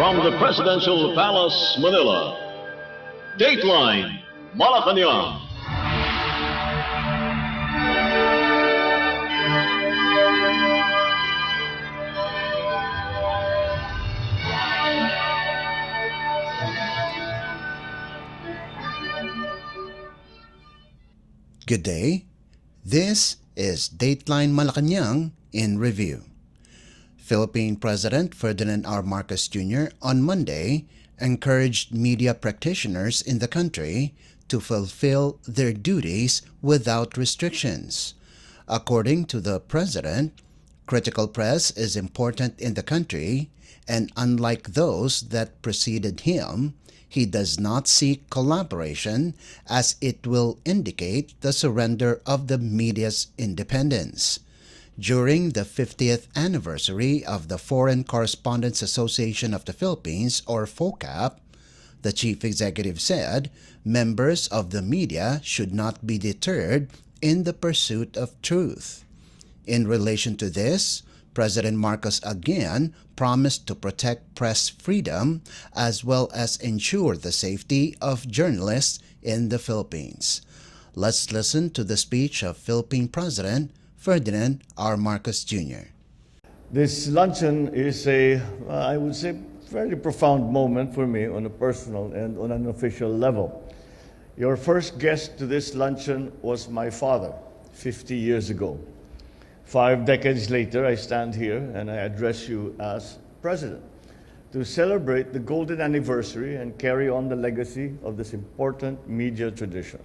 From the Presidential Palace, Manila, Dateline Malacañang. Good day. This is Dateline Malacañang in review. Philippine President Ferdinand R. Marcos Jr. on Monday encouraged media practitioners in the country to fulfill their duties without restrictions. According to the President, critical press is important in the country, and unlike those that preceded him, he does not seek collaboration as it will indicate the surrender of the media's independence. During the 50th anniversary of the Foreign Correspondents Association of the Philippines, or FOCAP, the chief executive said members of the media should not be deterred in the pursuit of truth. In relation to this, President Marcos again promised to protect press freedom as well as ensure the safety of journalists in the Philippines. Let's listen to the speech of Philippine President Ferdinand R. Marcos Jr. This luncheon is I would say, fairly profound moment for me on a personal and on an official level. Your first guest to this luncheon was my father, 50 years ago. 5 decades later, I stand here and I address you as President to celebrate the golden anniversary and carry on the legacy of this important media tradition.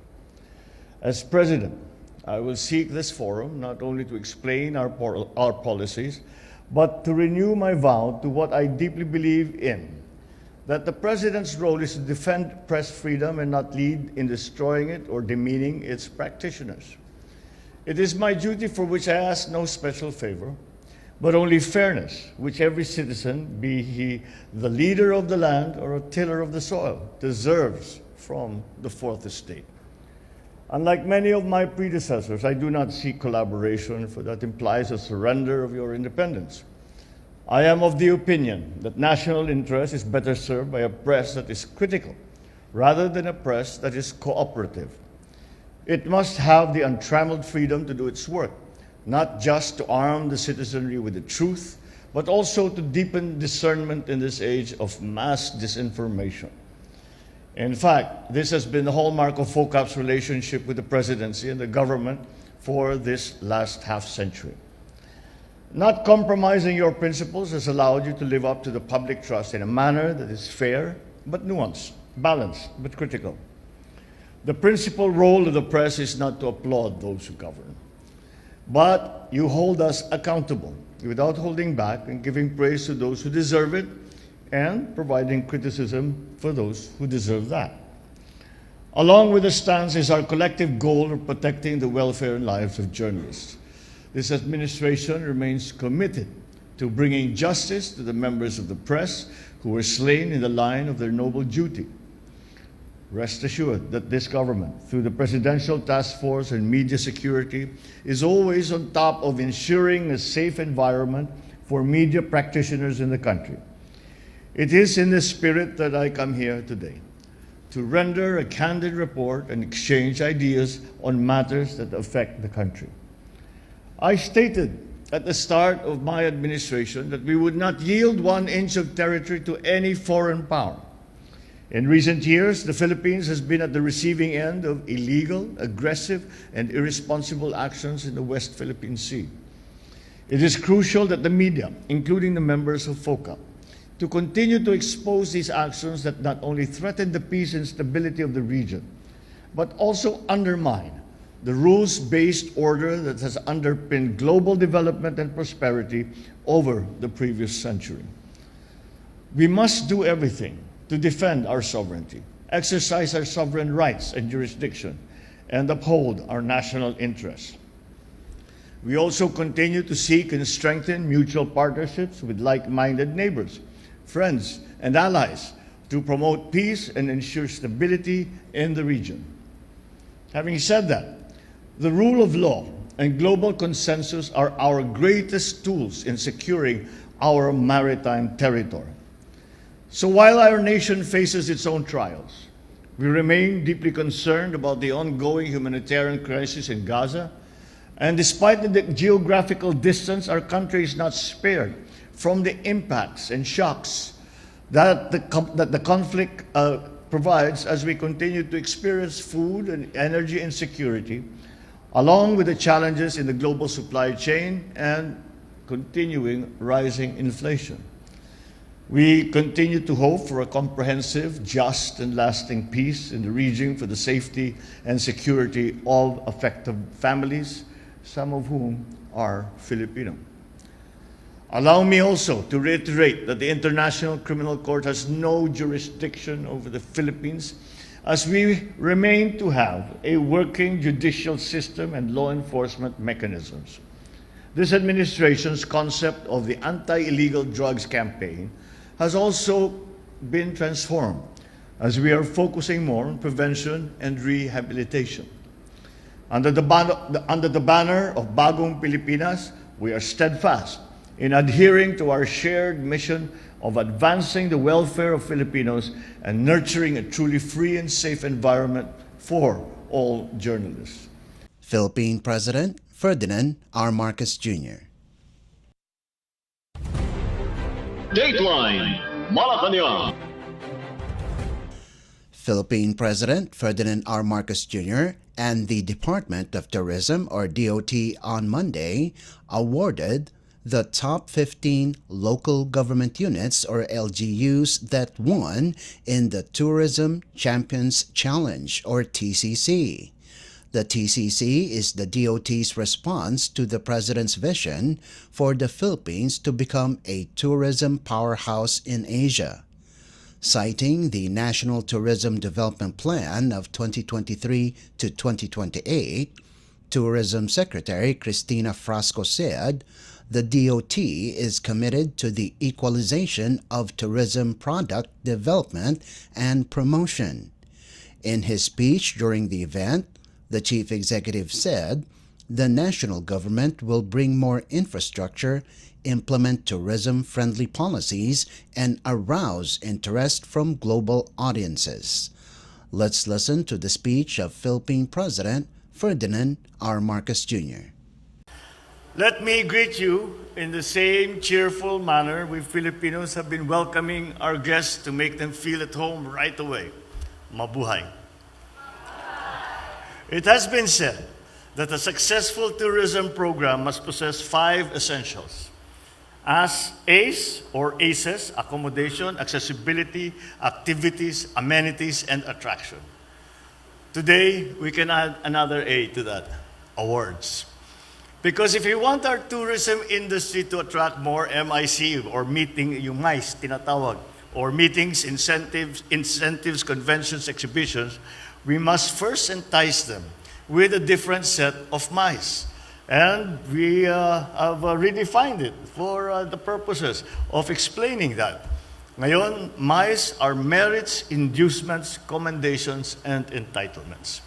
As President, I will seek this forum not only to explain our policies, but to renew my vow to what I deeply believe in, that the President's role is to defend press freedom and not lead in destroying it or demeaning its practitioners. It is my duty for which I ask no special favor, but only fairness, which every citizen, be he the leader of the land or a tiller of the soil, deserves from the Fourth Estate. Unlike many of my predecessors, I do not seek collaboration, for that implies a surrender of your independence. I am of the opinion that national interest is better served by a press that is critical, rather than a press that is cooperative. It must have the untrammeled freedom to do its work, not just to arm the citizenry with the truth, but also to deepen discernment in this age of mass disinformation. In fact, this has been the hallmark of FOCAP's relationship with the presidency and the government for this last half-century. Not compromising your principles has allowed you to live up to the public trust in a manner that is fair but nuanced, balanced but critical. The principal role of the press is not to applaud those who govern, but you hold us accountable without holding back and giving praise to those who deserve it and providing criticism for those who deserve that. Along with the stance is our collective goal of protecting the welfare and lives of journalists. This administration remains committed to bringing justice to the members of the press who were slain in the line of their noble duty. Rest assured that this government, through the Presidential Task Force on Media Security, is always on top of ensuring a safe environment for media practitioners in the country. It is in this spirit that I come here today, to render a candid report and exchange ideas on matters that affect the country. I stated at the start of my administration that we would not yield 1 inch of territory to any foreign power. In recent years, the Philippines has been at the receiving end of illegal, aggressive, and irresponsible actions in the West Philippine Sea. It is crucial that the media, including the members of FOCAP, to continue to expose these actions that not only threaten the peace and stability of the region, but also undermine the rules-based order that has underpinned global development and prosperity over the previous century. We must do everything to defend our sovereignty, exercise our sovereign rights and jurisdiction, and uphold our national interests. We also continue to seek and strengthen mutual partnerships with like-minded neighbors, friends, and allies to promote peace and ensure stability in the region. Having said that, the rule of law and global consensus are our greatest tools in securing our maritime territory. So while our nation faces its own trials, we remain deeply concerned about the ongoing humanitarian crisis in Gaza. And despite the geographical distance, our country is not spared from the impacts and shocks that the conflict provides as we continue to experience food and energy insecurity, along with the challenges in the global supply chain and continuing rising inflation. We continue to hope for a comprehensive, just, and lasting peace in the region for the safety and security of affected families, some of whom are Filipino. Allow me also to reiterate that the International Criminal Court has no jurisdiction over the Philippines, as we remain to have a working judicial system and law enforcement mechanisms. This administration's concept of the anti-illegal drugs campaign has also been transformed, as we are focusing more on prevention and rehabilitation. Under the banner of Bagong Pilipinas, we are steadfast in adhering to our shared mission of advancing the welfare of Filipinos and nurturing a truly free and safe environment for all journalists. Philippine President Ferdinand R. Marcos Jr. Dateline Malacañang. Philippine President Ferdinand R. Marcos Jr. and the Department of Tourism, or DOT, on Monday awarded the top 15 local government units, or LGUs, that won in the Tourism Champions Challenge, or TCC. The TCC is the DOT's response to the President's vision for the Philippines to become a tourism powerhouse in Asia. Citing the National Tourism Development Plan of 2023 to 2028, Tourism Secretary Cristina Frasco said, the DOT is committed to the equalization of tourism product development and promotion. In his speech during the event, the chief executive said, the national government will bring more infrastructure, implement tourism-friendly policies, and arouse interest from global audiences. Let's listen to the speech of Philippine President Ferdinand R. Marcos Jr. Let me greet you in the same cheerful manner we Filipinos have been welcoming our guests to make them feel at home right away. Mabuhay. It has been said that a successful tourism program must possess 5 essentials. As ACE or ACES, accommodation, accessibility, activities, amenities, and attraction. Today, we can add another A to that, awards. Because if you want our tourism industry to attract more MIC or meeting, yung MICE tinatawag, or meetings, incentives, conventions, exhibitions, we must first entice them with a different set of MICE. And we have redefined it for the purposes of explaining that. Ngayon, MICE are merits, inducements, commendations, and entitlements.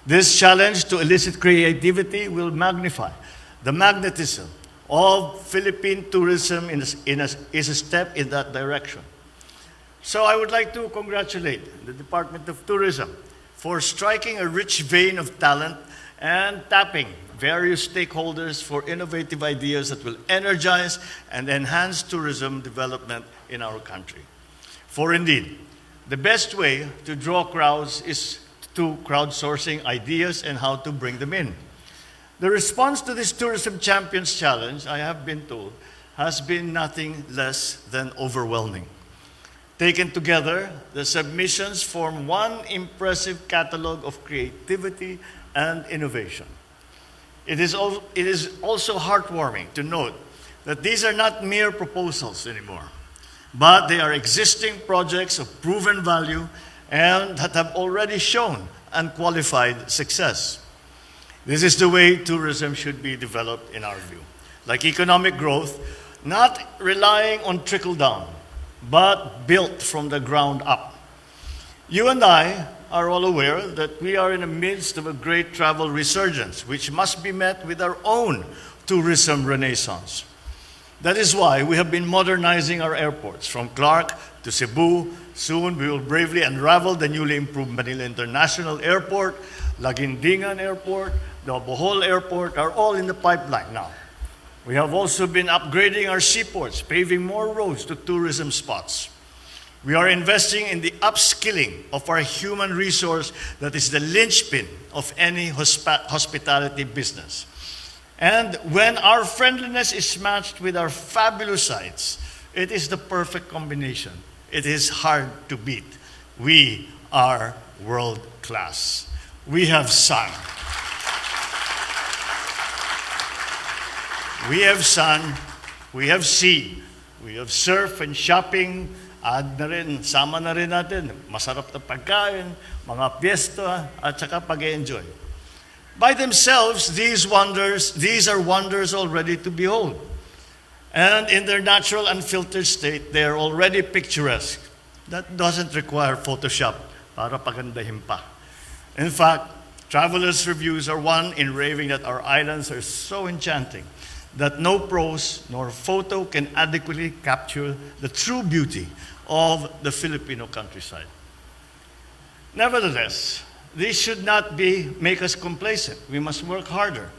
This challenge to elicit creativity will magnify the magnetism of Philippine tourism is a step in that direction. So I would like to congratulate the Department of Tourism for striking a rich vein of talent and tapping various stakeholders for innovative ideas that will energize and enhance tourism development in our country. For indeed, the best way to draw crowds is to crowdsourcing ideas and how to bring them in. The response to this Tourism Champions Challenge, I have been told, has been nothing less than overwhelming. Taken together, the submissions form one impressive catalog of creativity and innovation. It is also heartwarming to note that these are not mere proposals anymore, but they are existing projects of proven value and that have already shown unqualified success. This is the way tourism should be developed in our view. Like economic growth, not relying on trickle-down, but built from the ground up. You and I are all aware that we are in the midst of a great travel resurgence, which must be met with our own tourism renaissance. That is why we have been modernizing our airports, from Clark to Cebu. Soon, we will bravely unravel the newly improved Manila International Airport, Laguindingan Airport, the Bohol Airport are all in the pipeline now. We have also been upgrading our seaports, paving more roads to tourism spots. We are investing in the upskilling of our human resource that is the linchpin of any hospitality business. And when our friendliness is matched with our fabulous sites, it is the perfect combination. It is hard to beat. We are world class. We have sun. We have sun, we have sea, we have surf and shopping, add na rin, sama na rin natin, masarap na pagkain, mga piyesta, at saka pag-enjoy. By themselves, these are wonders already to behold. And in their natural unfiltered state, they are already picturesque. That doesn't require Photoshop para pagandahin pa. In fact, travelers' reviews are one in raving that our islands are so enchanting that no prose nor photo can adequately capture the true beauty of the Filipino countryside. Nevertheless, this should not make us complacent. We must work harder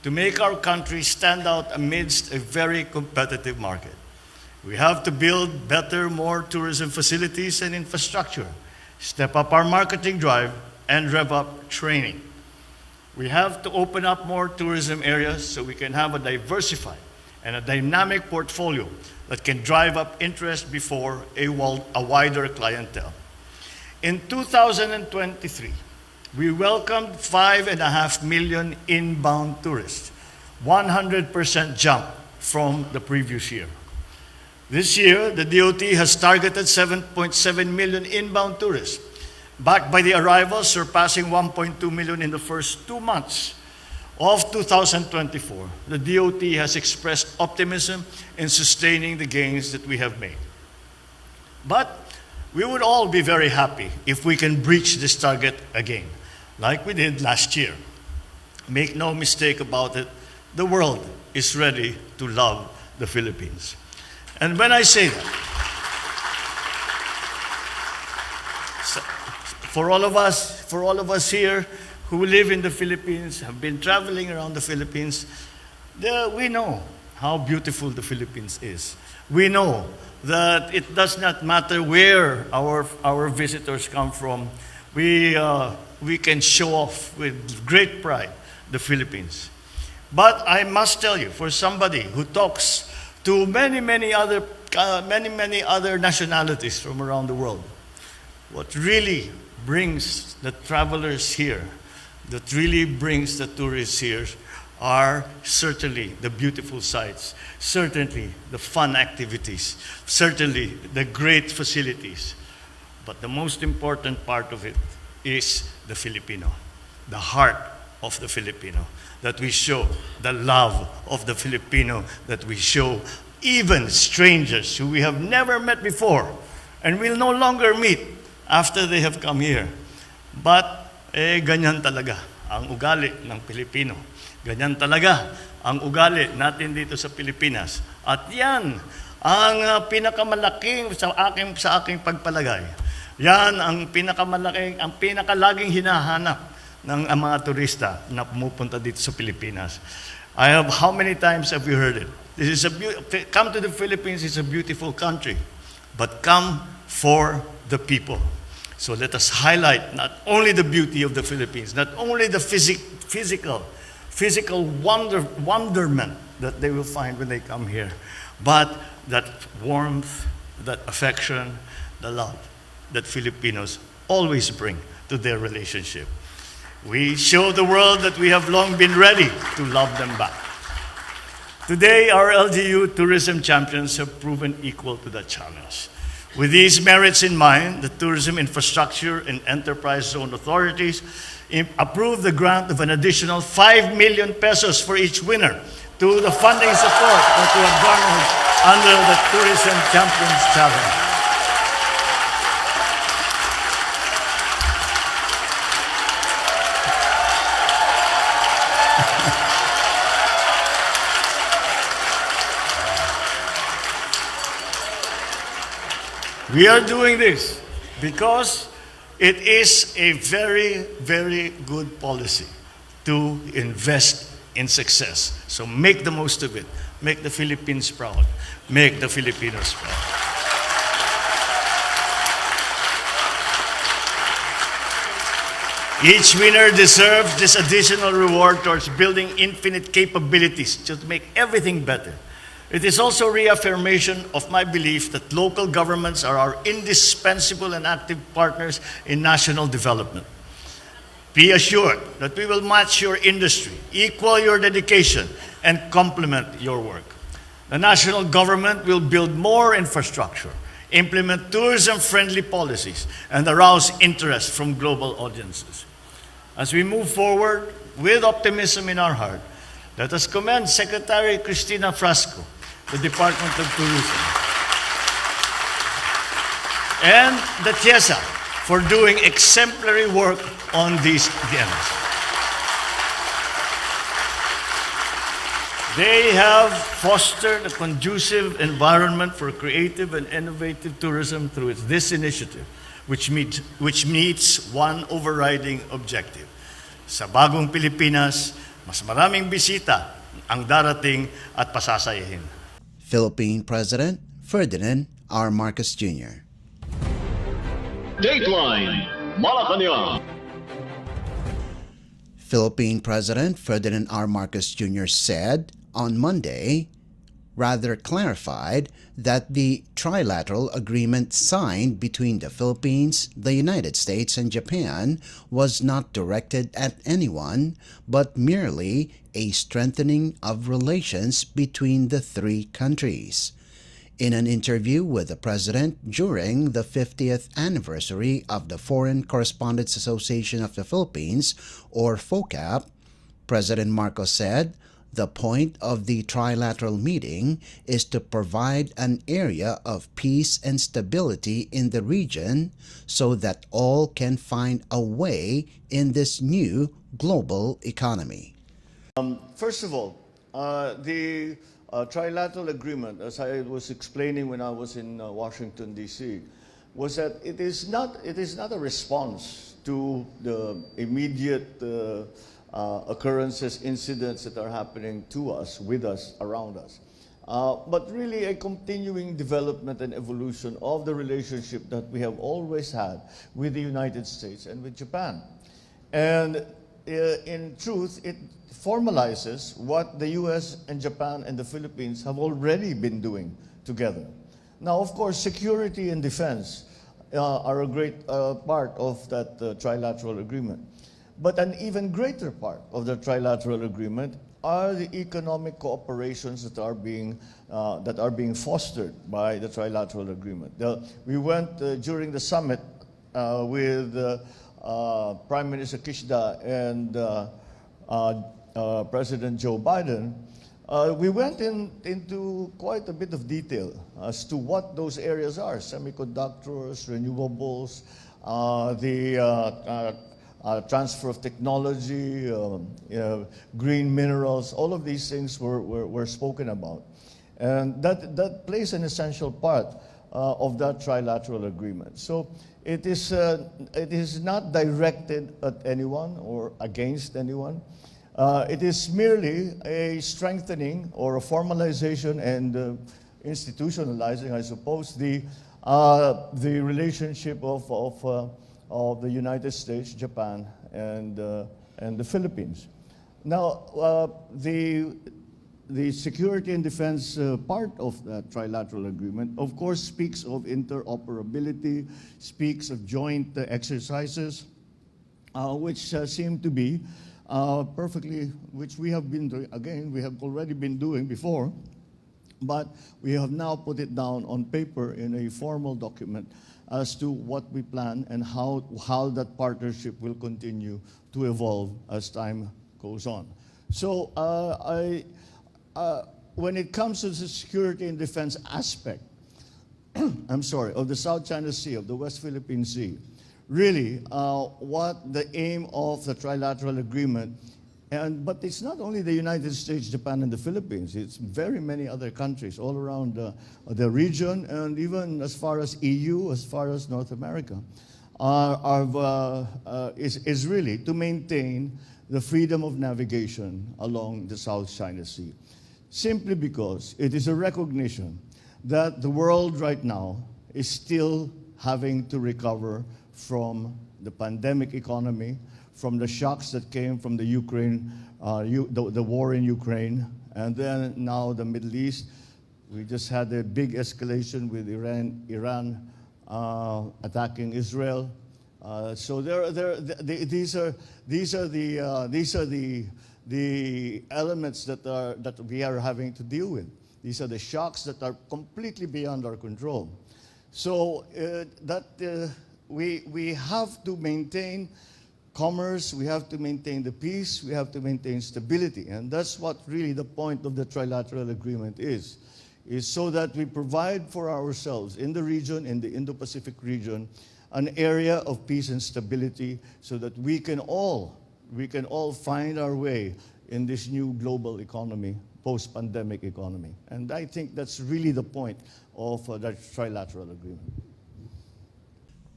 to make our country stand out amidst a very competitive market. We have to build better, more tourism facilities and infrastructure, step up our marketing drive, and rev up training. We have to open up more tourism areas so we can have a diversified and a dynamic portfolio that can drive up interest before a wider clientele. In 2023, we welcomed 5.5 million inbound tourists, 100% jump from the previous year. This year, the DOT has targeted 7.7 million inbound tourists, backed by the arrivals surpassing 1.2 million in the first 2 months of 2024. The DOT has expressed optimism in sustaining the gains that we have made. But we would all be very happy if we can breach this target again, like we did last year. Make no mistake about it, the world is ready to love the Philippines. And when I say that, for all of us here who live in the Philippines, have been traveling around the Philippines, we know how beautiful the Philippines is. We know that it does not matter where our visitors come from. We can show off with great pride the Philippines. But I must tell you, for somebody who talks to many other nationalities from around the world, what really brings the travelers here, that really brings the tourists here, are certainly the beautiful sights, certainly the fun activities, certainly the great facilities. But the most important part of it is the Filipino, the heart of the Filipino, that we show the love of the Filipino, that we show even strangers who we have never met before and will no longer meet after they have come here. But ganyan talaga ang ugali ng Pilipino. Ganyan talaga ang ugali natin dito sa Pilipinas. At yan ang pinakamalaking sa aking pagpalagay. Yan ang pinakalaging hinahanap ng mga turista na pumupunta dito sa Pilipinas. How many times have you heard it? Come to the Philippines, it's a beautiful country. But come for the people. So let us highlight not only the beauty of the Philippines, not only the physical wonderment that they will find when they come here, but that warmth, that affection, the love that Filipinos always bring to their relationship. We show the world that we have long been ready to love them back. Today, our LGU tourism champions have proven equal to that challenge. With these merits in mind, the Tourism Infrastructure and Enterprise Zone authorities approved the grant of an additional 5 million pesos for each winner to the funding support that we have garnered under the Tourism Champions Challenge. We are doing this because it is a very, very good policy to invest in success. So make the most of it. Make the Philippines proud. Make the Filipinos proud. Each winner deserves this additional reward towards building infinite capabilities to make everything better. It is also reaffirmation of my belief that local governments are our indispensable and active partners in national development. Be assured that we will match your industry, equal your dedication, and complement your work. The national government will build more infrastructure, implement tourism-friendly policies, and arouse interest from global audiences. As we move forward with optimism in our heart, let us commend Secretary Cristina Frasco, the Department of Tourism, and the TIESA for doing exemplary work on these games. They have fostered a conducive environment for creative and innovative tourism through this initiative, which meets one overriding objective. Sa bagong Pilipinas, mas maraming bisita ang darating at pasasayahin. Philippine President Ferdinand R. Marcos Jr. Dateline Malacañang. Philippine President Ferdinand R. Marcos Jr. said on Monday, rather clarified, that the trilateral agreement signed between the Philippines, the United States, and Japan was not directed at anyone, but merely a strengthening of relations between the three countries. In an interview with the President during the 50th anniversary of the Foreign Correspondents Association of the Philippines, or FOCAP, President Marcos said, the point of the trilateral meeting is to provide an area of peace and stability in the region so that all can find a way in this new global economy. First of all, the trilateral agreement, as I was explaining when I was in Washington, D.C., was that it is not a response to the immediate occurrences, incidents that are happening to us, with us, around us, but really a continuing development and evolution of the relationship that we have always had with the United States and with Japan. And in truth, it formalizes what the U.S. and Japan and the Philippines have already been doing together. Now, of course, security and defense are a great part of that trilateral agreement. But an even greater part of the trilateral agreement are the economic cooperations that are being fostered by the trilateral agreement. We went during the summit with Prime Minister Kishida and President Joe Biden. We went into quite a bit of detail as to what those areas are: semiconductors, renewables, transfer of technology, green minerals. All of these things were spoken about. And that plays an essential part of that trilateral agreement. So it is not directed at anyone or against anyone. It is merely a strengthening or a formalization and institutionalizing, I suppose, the relationship of the United States, Japan, and the Philippines. Now, the security and defense part of that trilateral agreement, of course, speaks of interoperability, speaks of joint exercises, which seem to be perfectly, which we have been doing, again, we have already been doing before, but we have now put it down on paper in a formal document as to what we plan and how that partnership will continue to evolve as time goes on. So when it comes to the security and defense aspect, of the South China Sea, of the West Philippine Sea, really what the aim of the trilateral agreement But it's not only the United States, Japan, and the Philippines. It's very many other countries all around the region, and even as far as EU, as far as North America, is really to maintain the freedom of navigation along the South China Sea. Simply because it is a recognition that the world right now is still having to recover from the pandemic economy, from the shocks that came from the Ukraine, the war in Ukraine, and then now the Middle East. We just had a big escalation with Iran attacking Israel. So these are the elements that we are having to deal with. These are the shocks that are completely beyond our control. So we have to maintain commerce, we have to maintain the peace, we have to maintain stability. And that's what really the point of the trilateral agreement is so that we provide for ourselves in the region, in the Indo-Pacific region, an area of peace and stability so that we can all find our way in this new global economy, post-pandemic economy. And I think that's really the point of that trilateral agreement.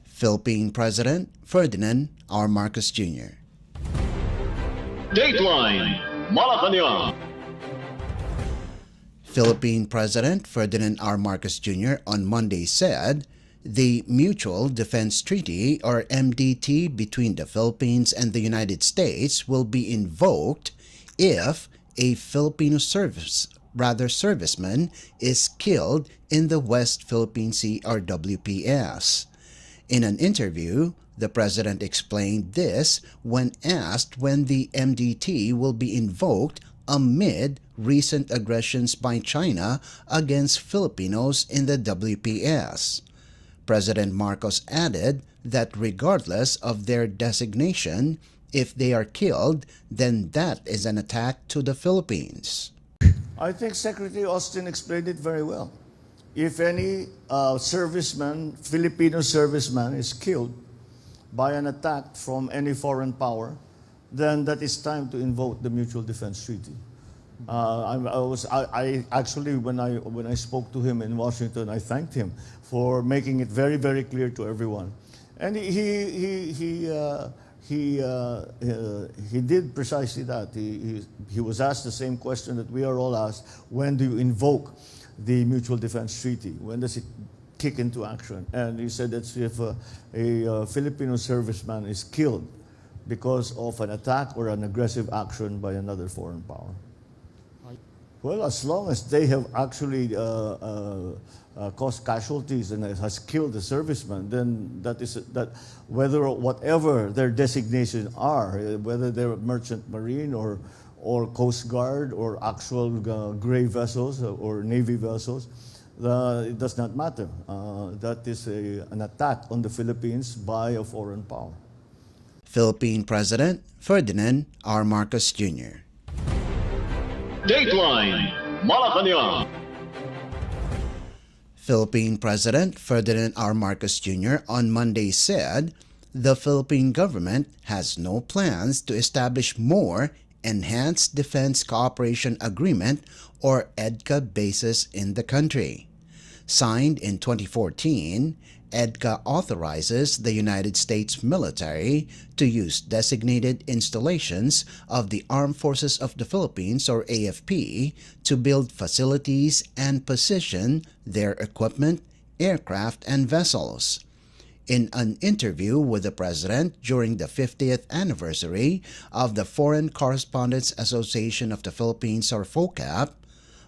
Philippine President Ferdinand R. Marcos Jr. Dateline Malacañang. Philippine President Ferdinand R. Marcos Jr. on Monday said the Mutual Defense Treaty, or MDT, between the Philippines and the United States will be invoked if a Filipino serviceman is killed in the West Philippine Sea, or WPS. In an interview, the president explained this when asked when the MDT will be invoked amid recent aggressions by China against Filipinos in the WPS. President Marcos added that regardless of their designation, if they are killed, then that is an attack to the Philippines. I think Secretary Austin explained it very well. If any serviceman, Filipino serviceman, is killed by an attack from any foreign power, then that is time to invoke the Mutual Defense Treaty. I actually, when I spoke to him in Washington, I thanked him for making it very, very clear to everyone, and he did precisely that. He was asked the same question that we are all asked: when do you invoke the Mutual Defense Treaty? When does it kick into action? And he said that's if a Filipino serviceman is killed because of an attack or an aggressive action by another foreign power. Well, as long as they have actually caused casualties and has killed a serviceman, then that whatever their designations are, whether they're merchant marine or Coast Guard or actual gray vessels or Navy vessels, it does not matter. That is an attack on the Philippines by a foreign power. Philippine President Ferdinand R. Marcos Jr. Dateline Malacañang. Philippine President Ferdinand R. Marcos Jr. on Monday said the Philippine government has no plans to establish more Enhanced Defense Cooperation Agreement, or EDCA, bases in the country. Signed in 2014, EDCA authorizes the United States military to use designated installations of the Armed Forces of the Philippines, or AFP, to build facilities and position their equipment, aircraft, and vessels. In an interview with the President during the 50th anniversary of the Foreign Correspondents Association of the Philippines, or FOCAP,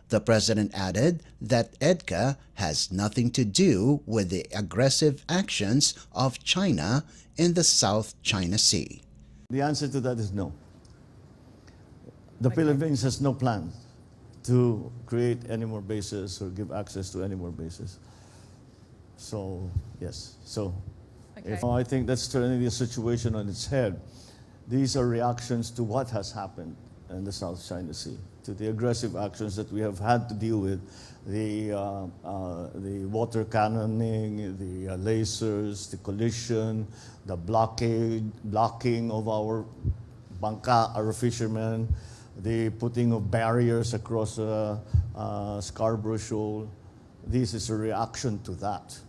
the President added that EDCA has nothing to do with the aggressive actions of China in the South China Sea. The answer to that is no. The Philippines has no plans to create any more bases or give access to any more bases. So, yes. So, I think that's turning the situation on its head. These are reactions to what has happened in the South China Sea, to the aggressive actions that we have had to deal with, the water cannoning, the lasers, the collision, the blocking of our bangka or fishermen, the putting of barriers across Scarborough Shoal. This is a reaction to that.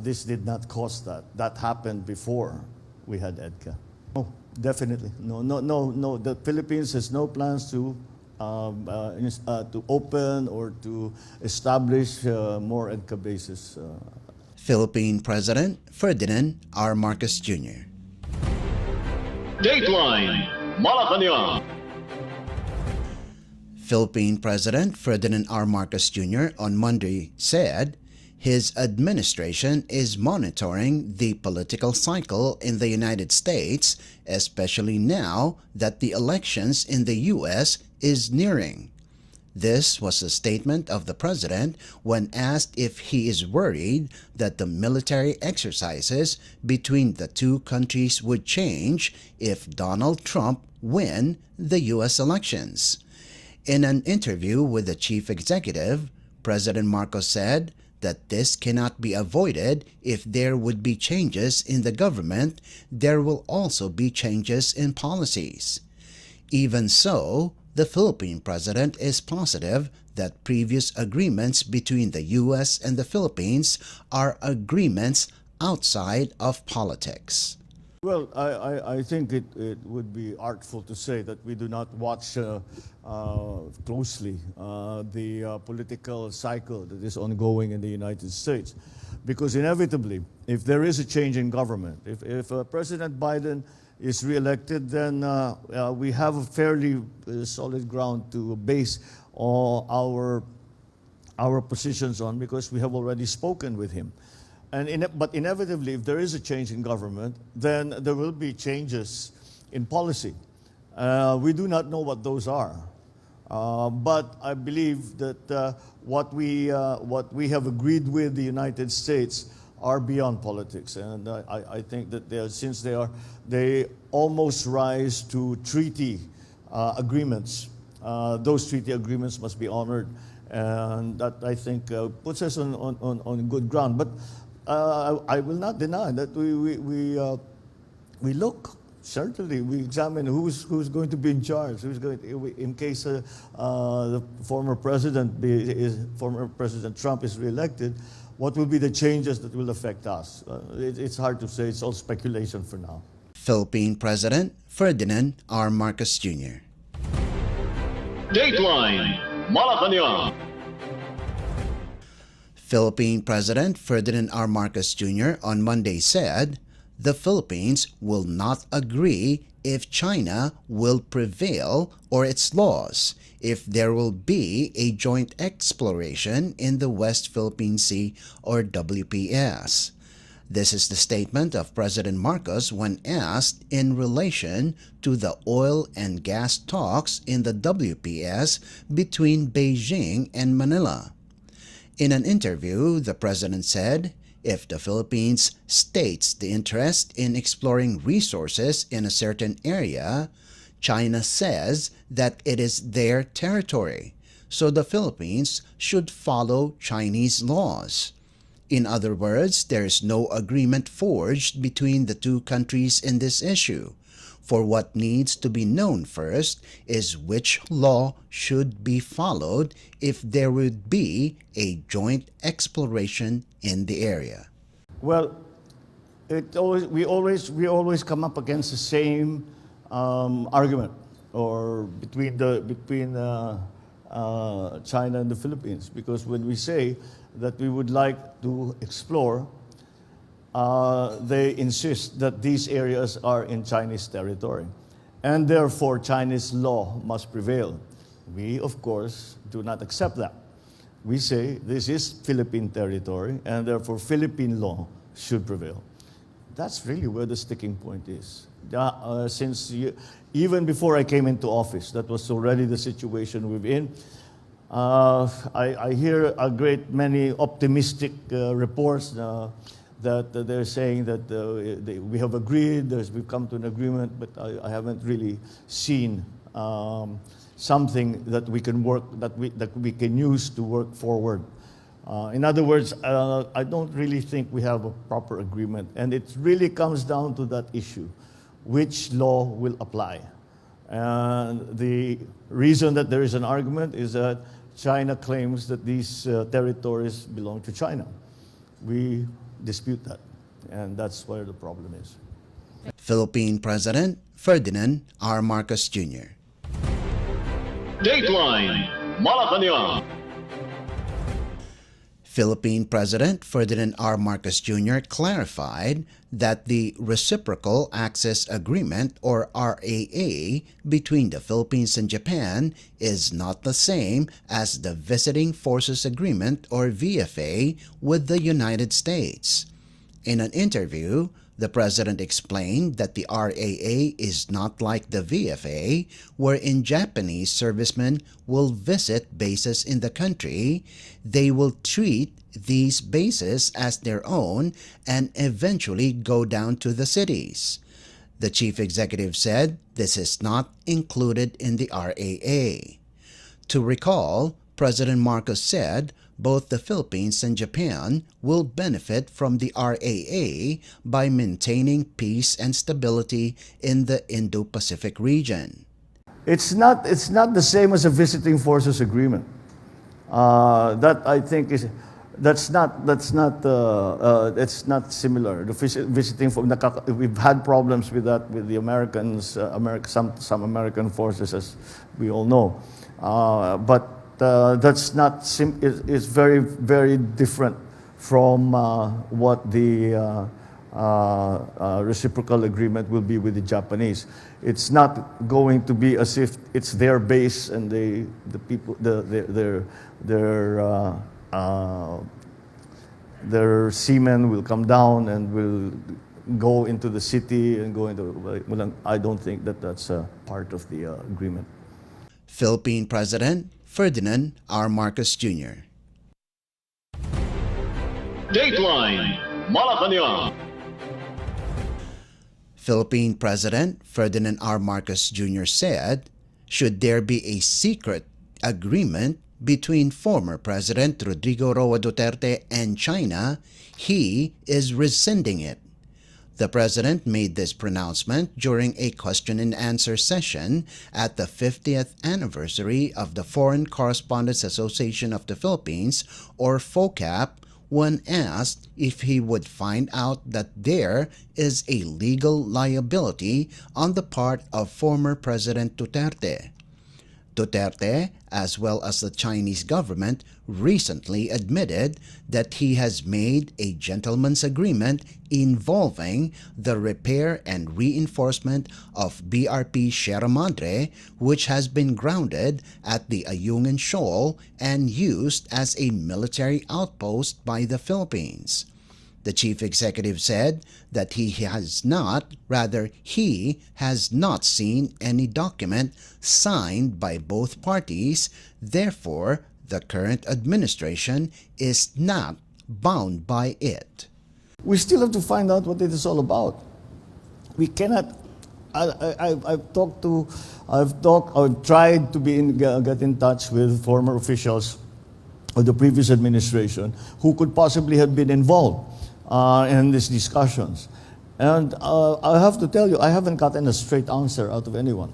This did not cause that. That happened before we had EDCA. No, definitely. No. The Philippines has no plans to open or to establish more EDCA bases. Philippine President Ferdinand R. Marcos Jr. Dateline Malacañang. Philippine President Ferdinand R. Marcos Jr. on Monday said his administration is monitoring the political cycle in the United States, especially now that the elections in the U.S. is nearing. This was a statement of the president when asked if he is worried that the military exercises between the two countries would change if Donald Trump win the U.S. elections. In an interview with the chief executive, President Marcos said that this cannot be avoided. If there would be changes in the government, there will also be changes in policies. Even so, the Philippine president is positive that previous agreements between the U.S. and the Philippines are agreements outside of politics. Well, I think it would be artful to say that we do not watch closely the political cycle that is ongoing in the United States. Because inevitably, if there is a change in government, if President Biden is reelected, then we have a fairly solid ground to base all our positions on, because we have already spoken with him. But inevitably, if there is a change in government, then there will be changes in policy. We do not know what those are. But I believe that what we have agreed with the United States are beyond politics. And I think that since they almost rise to treaty agreements, those treaty agreements must be honored. And that, I think, puts us on good ground. But I will not deny that we look. Certainly, we examine who's going to be in charge. In case the former President Trump is reelected, what will be the changes that will affect us? It's hard to say. It's all speculation for now. Philippine President Ferdinand R. Marcos Jr. Dateline Malacañang. Philippine President Ferdinand R. Marcos Jr. on Monday said the Philippines will not agree if China will prevail or its laws if there will be a joint exploration in the West Philippine Sea, or WPS. This is the statement of President Marcos when asked in relation to the oil and gas talks in the WPS between Beijing and Manila. In an interview, the president said, if the Philippines states the interest in exploring resources in a certain area, China says that it is their territory, so the Philippines should follow Chinese laws. In other words, there is no agreement forged between the two countries in this issue. For what needs to be known first is which law should be followed if there would be a joint exploration in the area. Well, we always come up against the same argument, or between China and the Philippines, because when we say that we would like to explore, they insist that these areas are in Chinese territory, and therefore Chinese law must prevail. We, of course, do not accept that. We say this is Philippine territory, and therefore Philippine law should prevail. That's really where the sticking point is. Even before I came into office, that was already the situation we're in. I hear a great many optimistic reports that they're saying that we have agreed, we've come to an agreement, but I haven't really seen something that we can we can use to work forward. In other words, I don't really think we have a proper agreement, and it really comes down to that issue. which law will apply. And the reason that there is an argument is that China claims that these territories belong to China. We dispute that, and that's where the problem is. Philippine President Ferdinand R. Marcos Jr. Dateline Malacañang. Philippine President Ferdinand R. Marcos Jr. clarified that the Reciprocal Access Agreement, or RAA, between the Philippines and Japan is not the same as the Visiting Forces Agreement, or VFA, with the United States. In an interview, the President explained that the RAA is not like the VFA, wherein Japanese servicemen will visit bases in the country. They will treat these bases as their own and eventually go down to the cities. The chief executive said this is not included in the RAA. To recall, President Marcos said both the Philippines and Japan will benefit from the RAA by maintaining peace and stability in the Indo-Pacific region. It's not the same as a visiting forces agreement. That I think is it's not similar. The visiting for we've had problems with that with the Americans, some American forces, as we all know. But that's not it's very, very different from what the reciprocal agreement will be with the Japanese. It's not going to be as if it's their base and the people their seamen will come down and will go into the city and go into. Well, I don't think that that's a part of the agreement. Philippine President Ferdinand R. Marcos Jr. Dateline Malacañang. Philippine President Ferdinand R. Marcos Jr. said, should there be a secret agreement between former President Rodrigo Roa Duterte and China, he is rescinding it. The president made this pronouncement during a question and answer session at the 50th anniversary of the Foreign Correspondents Association of the Philippines, or FOCAP, when asked if he would find out that there is a legal liability on the part of former President Duterte. Duterte, as well as the Chinese government, recently admitted that he has made a gentleman's agreement involving the repair and reinforcement of BRP Sierra Madre, which has been grounded at the Ayungin Shoal and used as a military outpost by the Philippines. The chief executive said that he has not seen any document signed by both parties. Therefore, the current administration is not bound by it. We still have to find out what it is all about. We cannot. I've tried to get in touch with former officials of the previous administration who could possibly have been involved in these discussions. And I have to tell you, I haven't gotten a straight answer out of anyone.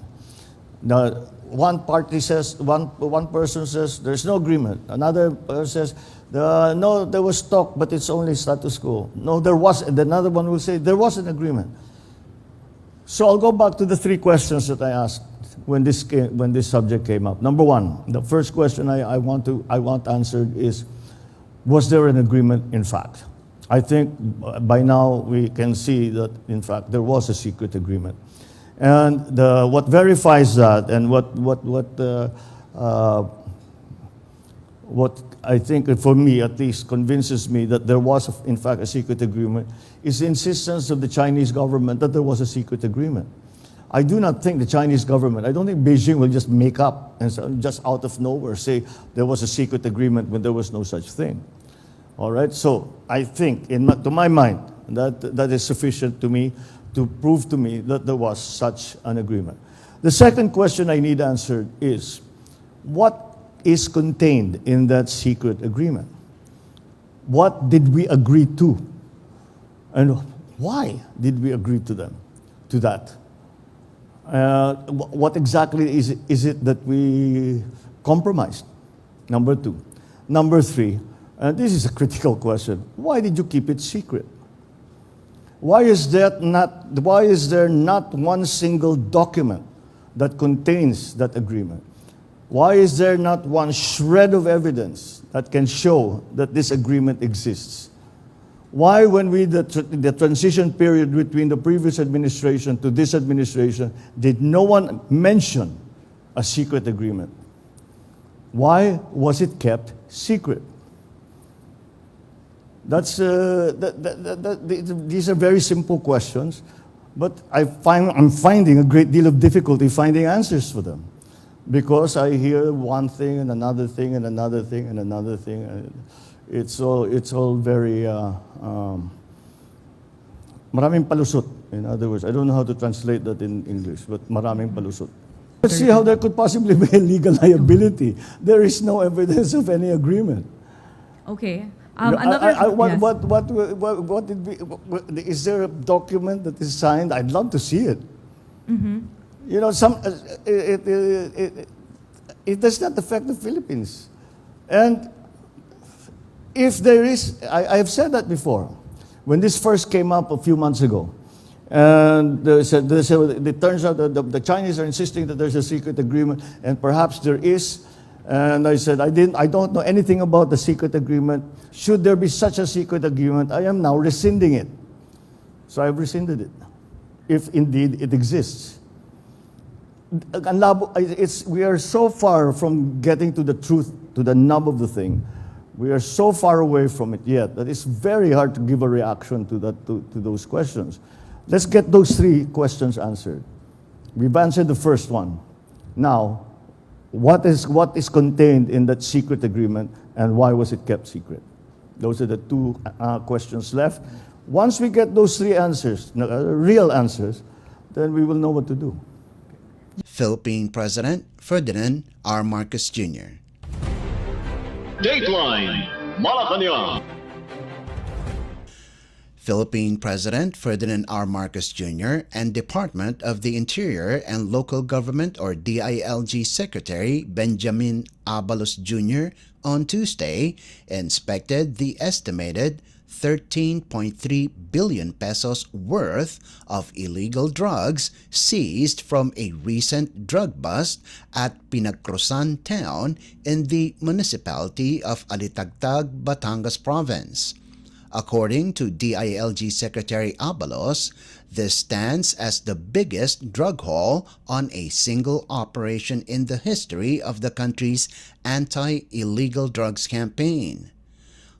Now, one party says, one person says, there's no agreement. Another person says, no, there was talk, but it's only status quo. No, there was. And another one will say, there was an agreement. So I'll go back to the three questions that I asked when this subject came up. Number one, the first question I want answered is, was there an agreement in fact? I think by now we can see that, in fact, there was a secret agreement. And what verifies that, and what I think, for me at least, convinces me that there was, in fact, a secret agreement, is the insistence of the Chinese government that there was a secret agreement. I do not think the Chinese government, I don't think Beijing will just make up and just out of nowhere say there was a secret agreement when there was no such thing. All right, so I think, to my mind, that is sufficient to me to prove to me that there was such an agreement. The second question I need answered is, what is contained in that secret agreement? What did we agree to? And why did we agree to that? What exactly is it that we compromised? Number two. Number three, and this is a critical question, why did you keep it secret? Why is there not one single document that contains that agreement? Why is there not one shred of evidence that can show that this agreement exists? Why, when the transition period between the previous administration to this administration, did no one mention a secret agreement? Why was it kept secret? These are very simple questions, but I'm finding a great deal of difficulty finding answers for them, because I hear one thing and another thing and another thing and another thing. It's all very maraming palusot. In other words, I don't know how to translate that in English, but maraming palusot. Let's see how there could possibly be a legal liability. There is no evidence of any agreement. Okay. What did we, is there a document that is signed? I'd love to see it. You know, it does not affect the Philippines. And if there is, I have said that before, when this first came up a few months ago, and it turns out that the Chinese are insisting that there's a secret agreement, and perhaps there is. And I said, I don't know anything about the secret agreement. Should there be such a secret agreement, I am now rescinding it. So I've rescinded it, if indeed it exists. We are so far from getting to the truth, to the nub of the thing. We are so far away from it yet that it's very hard to give a reaction to those questions. Let's get those three questions answered. We've answered the first one. Now, what is contained in that secret agreement, and why was it kept secret? Those are the two questions left. Once we get those three answers, real answers, then we will know what to do. Philippine President Ferdinand R. Marcos Jr. Dateline Malacañang. Philippine President Ferdinand R. Marcos Jr. and Department of the Interior and Local Government or DILG Secretary Benjamin Abalos Jr. on Tuesday inspected the estimated 13.3 billion pesos worth of illegal drugs seized from a recent drug bust at Pinagcrusan town in the municipality of Alitagtag, Batangas Province. According to DILG Secretary Abalos, this stands as the biggest drug haul on a single operation in the history of the country's anti-illegal drugs campaign.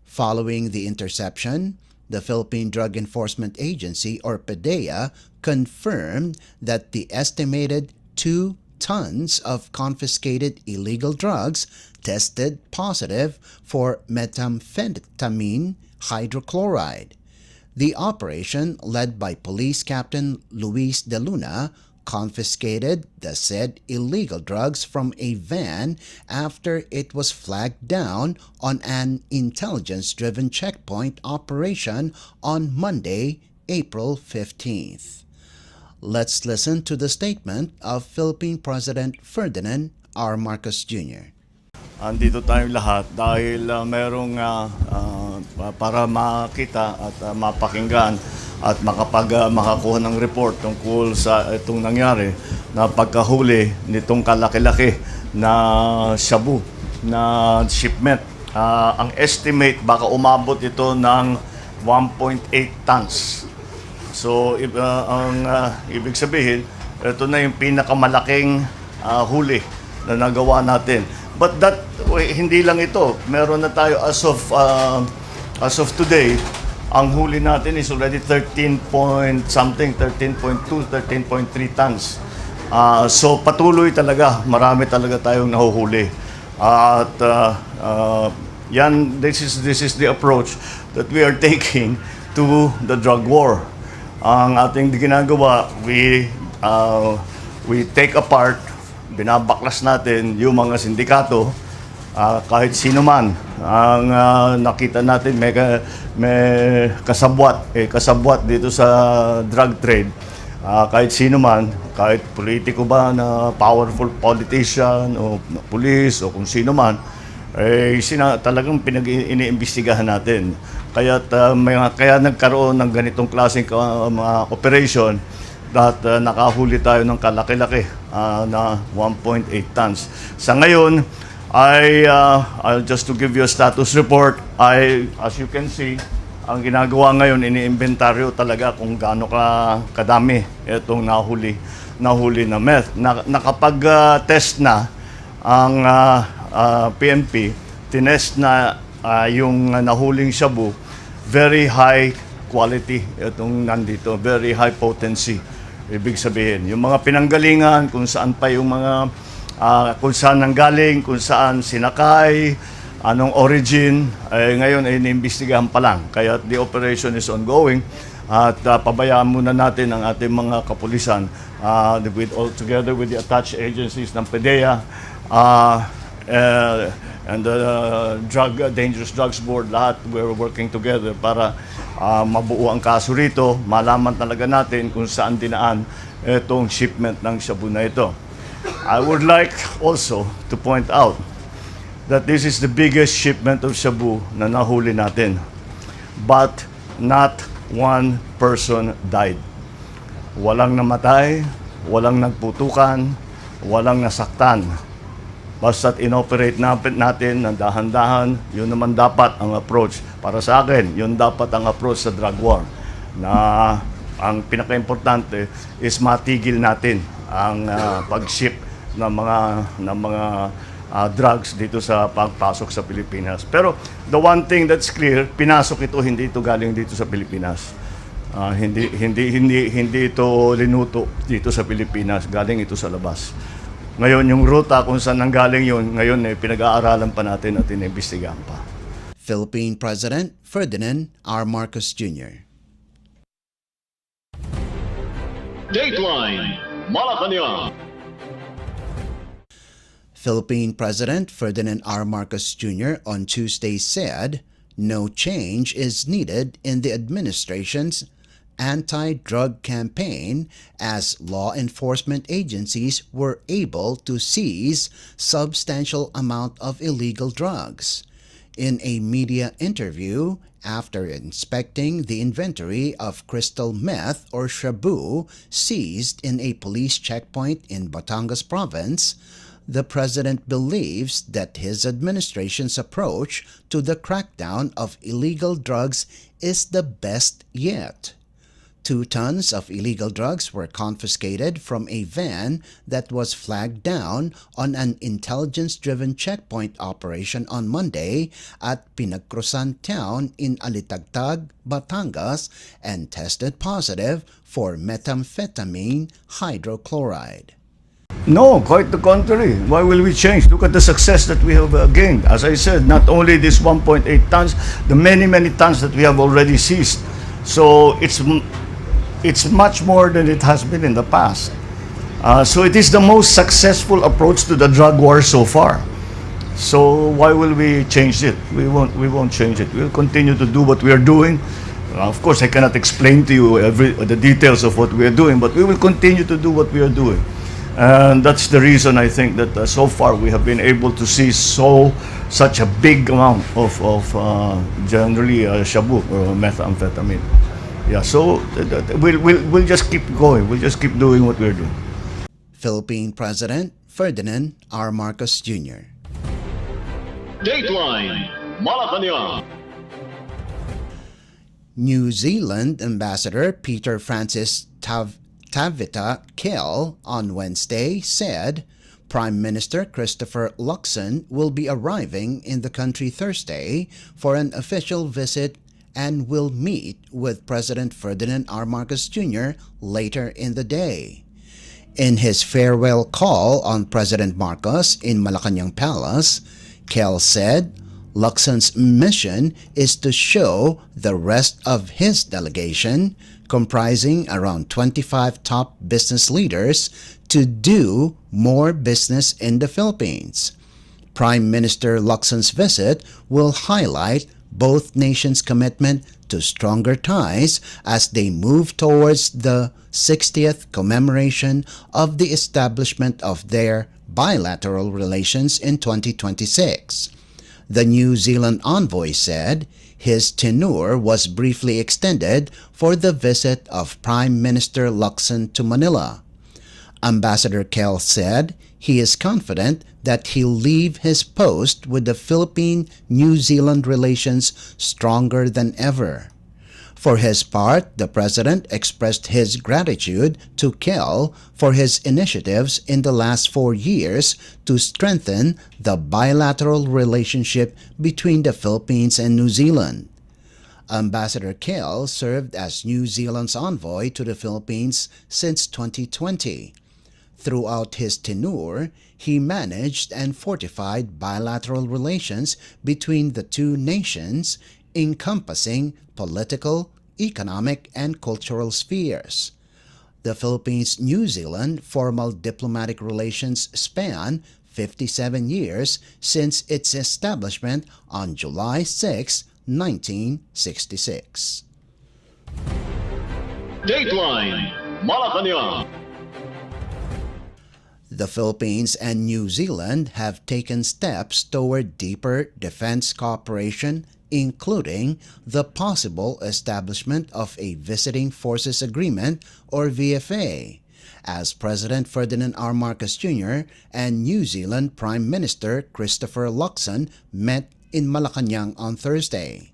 Following the interception, the Philippine Drug Enforcement Agency or PDEA confirmed that the estimated 2 tons of confiscated illegal drugs tested positive for methamphetamine hydrochloride. The operation, led by Police Captain Luis De Luna, confiscated the said illegal drugs from a van after it was flagged down on an intelligence-driven checkpoint operation on Monday, April 15th. Let's listen to the statement of Philippine President Ferdinand R. Marcos Jr. Andito tayong lahat dahil merong para makita at mapakinggan at makakuha ng report tungkol sa itong nangyari na pagkahuli nitong kalaki-laki na shabu na shipment. Ang estimate baka umabot ito ng 1.8 tons. So ang ibig sabihin, ito na yung pinakamalaking huli na nagawa natin. But hindi lang ito. Meron na tayo as of today, ang huli natin is already 13.2, 13.3 tons. So patuloy talaga, marami talaga tayong nahuhuli. This is the approach that we are taking to the drug war. Ang ating ginagawa, we take apart, binabaklas natin yung mga sindikato, kahit sino man ang nakita natin may kasabwat dito sa drug trade. Kahit sino man, kahit politiko ba na powerful politician o police o kung sino man, talagang iniimbestigahan natin. Kaya nagkaroon ng ganitong klaseng mga operation that nakahuli tayo ng kalaki-laki na 1.8 tons. Sa ngayon, just to give you a status report, as you can see, ang ginagawa ngayon, ini-inventaryo talaga kung gaano kadami itong nahuli na meth. Nakapag-test na ang PNP, tinest na yung nahuling shabu, very high quality itong nandito, very high potency. Ibig sabihin, yung mga pinanggalingan, kung saan pa yung mga, kung saan nanggaling, kung saan sinakay, anong origin, ngayon ay iniimbestigahan pa lang. Kaya the operation is ongoing at pabayaan muna natin ang ating mga kapulisan together with the attached agencies ng PDEA and the Dangerous Drugs Board, lahat we're working together para mabuo ang kaso rito, malaman talaga natin kung saan dinaan itong shipment ng shabu na ito. I would like also to point out that this is the biggest shipment of shabu na nahuli natin. But not one person died. Walang namatay, walang nagputukan, walang nasaktan. Basta't inoperate natin ng dahan-dahan, yun naman dapat ang approach. Para sa akin, yun dapat ang approach sa drug war. Na ang pinaka-importante is matigil natin ang pag-ship ng mga drugs dito sa pagpasok sa Pilipinas. Pero the one thing that's clear, pinasok ito, hindi ito galing dito sa Pilipinas. Hindi ito linuto dito sa Pilipinas, galing ito sa labas. Ngayon, yung ruta kung saan nanggaling yun, ngayon pinag-aaralan pa natin at inimbestigahan pa. Philippine President Ferdinand R. Marcos Jr. Dateline Malacañang. Philippine President Ferdinand R. Marcos Jr. on Tuesday said no change is needed in the administration's anti-drug campaign as law enforcement agencies were able to seize substantial amount of illegal drugs. In a media interview after inspecting the inventory of crystal meth or shabu seized in a police checkpoint in Batangas province, the president believes that his administration's approach to the crackdown of illegal drugs is the best yet. 2 tons of illegal drugs were confiscated from a van that was flagged down on an intelligence-driven checkpoint operation on Monday at Pinagcrusan Town in Alitagtag, Batangas, and tested positive for methamphetamine hydrochloride. No, quite the contrary. Why will we change? Look at the success that we have gained. As I said, not only this 1.8 tons, the many tons that we have already seized. So it's much more than it has been in the past. So it is the most successful approach to the drug war so far. So why will we change it? We won't change it. We'll continue to do what we are doing. Of course, I cannot explain to you the details of what we are doing, but we will continue to do what we are doing. And that's the reason I think that so far we have been able to see such a big amount of generally shabu or methamphetamine. Yeah, so we'll just keep going. We'll just keep doing what we're doing. Philippine President Ferdinand R. Marcos Jr. Dateline Malacañang. New Zealand Ambassador Peter Francis Tavita Kell on Wednesday said Prime Minister Christopher Luxon will be arriving in the country Thursday for an official visit and will meet with President Ferdinand R. Marcos Jr. later in the day. In his farewell call on President Marcos in Malacañang Palace, Kell said Luxon's mission is to show the rest of his delegation, comprising around 25 top business leaders, to do more business in the Philippines. Prime Minister Luxon's visit will highlight both nations' commitment to to stronger ties as they move towards the 60th commemoration of the establishment of their bilateral relations in 2026. The New Zealand envoy said his tenure was briefly extended for the visit of Prime Minister Locsin to Manila. Ambassador Kell said he is confident that he'll leave his post with the Philippine-New Zealand relations stronger than ever. For his part, the President expressed his gratitude to Kell for his initiatives in the last 4 years to strengthen the bilateral relationship between the Philippines and New Zealand. Ambassador Kell served as New Zealand's envoy to the Philippines since 2020. Throughout his tenure, he managed and fortified bilateral relations between the two nations, encompassing political, economic, and cultural spheres. The Philippines-New Zealand formal diplomatic relations span 57 years since its establishment on July 6, 1966. Dateline Malacañang. The Philippines and New Zealand have taken steps toward deeper defense cooperation, including the possible establishment of a Visiting Forces Agreement or VFA, as President Ferdinand R. Marcos Jr. and New Zealand Prime Minister Christopher Luxon met in Malacañang on Thursday.